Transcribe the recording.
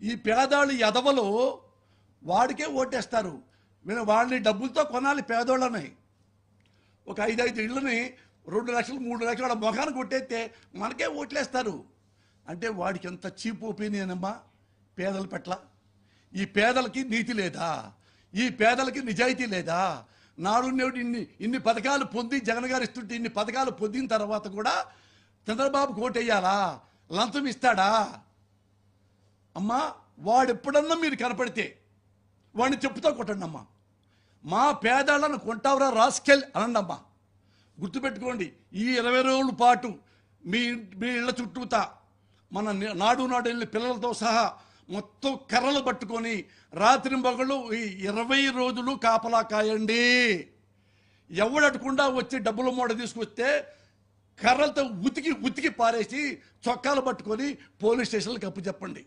ఈ పేదాళ్ళు ఎదవలు వాడికే ఓటేస్తారు. వాళ్ళని డబ్బులతో కొనాలి పేదోళ్ళని. ఒక 5 ఇళ్ళని 2 లక్షలు 3 లక్షలు వాళ్ళ మొఖాన్ని కొట్టేస్తే మనకే ఓట్లేస్తారు. అంటే వాడికి ఎంత చీప్ ఒపీనియన్ అమ్మా పేదల పట్ల. ఈ పేదలకి నీతి లేదా? ఈ పేదలకి నిజాయితీ లేదా? నాడు నేడు ఇన్ని పథకాలు పొంది జగన్ గారు ఇస్తుంటే ఇన్ని పథకాలు పొందిన తర్వాత కూడా చంద్రబాబుకు ఓటేయాలా? లంచం ఇస్తాడా? అమ్మా వాడు ఎప్పుడన్నా మీరు కనపడితే వాడిని చెప్పుతో కొట్టండి అమ్మా. మా పేదాళ్ళను కొంటావురా రాస్కెల్ అనండి అమ్మా. గుర్తుపెట్టుకోండి, ఈ 20 రోజుల పాటు మీ ఇళ్ళ చుట్టూతా మన నాడు వెళ్ళి పిల్లలతో సహా మొత్తం కర్రలు పట్టుకొని రాత్రి మగళ్ళు ఈ 20 రోజులు కాపలా కాయండి. ఎవడకుండా వచ్చి డబ్బుల మూట తీసుకొస్తే కర్రలతో ఉతికి పారేసి చొక్కాలు పట్టుకొని పోలీస్ స్టేషన్లకు అప్పు చెప్పండి.